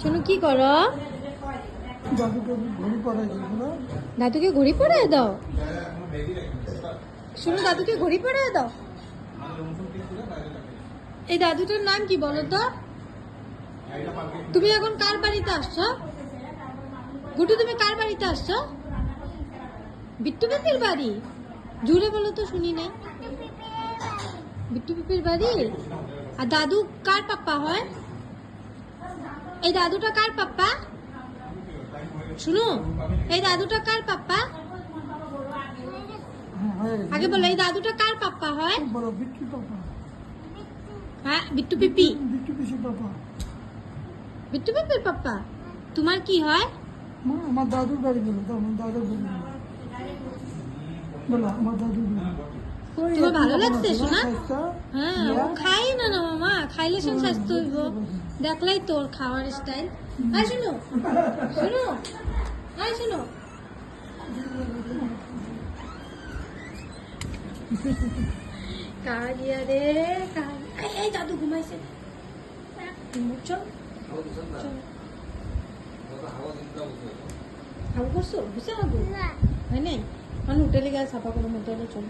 শোনো কি করো? দাদুকে ঘড়ি পরায় দাও। শোনো দাদুকে ঘড়ি পরায় দাও। এই দাদুটার নাম কি বলো তো? তুমি এখন কার বাড়িতে আসছো? গুটু তুমি কার বাড়িতে আসছো? বিট্টু পিপির বাড়ি। জুড়ে বলো তো, শুনি নাই। বিট্টু পিপির বাড়ি। আর দাদু কার পাপ্পা হয়? এই দাদুটা কার পাপ্পা? শুনো, এই দাদুটা কার পাপ্পা? আগে বলো, এই দাদুটা কার পাপ্পা হয়? হ্যাঁ, বিট্টু পিপি। বিট্টু পিপির পাপ্পা। তোমার কি হয়? আমার দাদুর বাড়ি বলো তো, আমার দাদুর বাড়ি বলো, আমার দাদুর বাড়ি। তোমার ভালো লাগছে শোনা? হ্যাঁ, ও খাই না না মামা, খাইলে সব স্বাস্থ্য হইব। দেখলাই তোর খাওয়ার স্টাইল। আয় শুনো, শুনো, আয় শুনো। কাজিয়া রে এই দাদু ঘুমাইছে। চল চল। হাবু করছো? বুঝছে হাবু? হয় নাই? মানে হোটেলে গেলে সাফা করে মতো চল।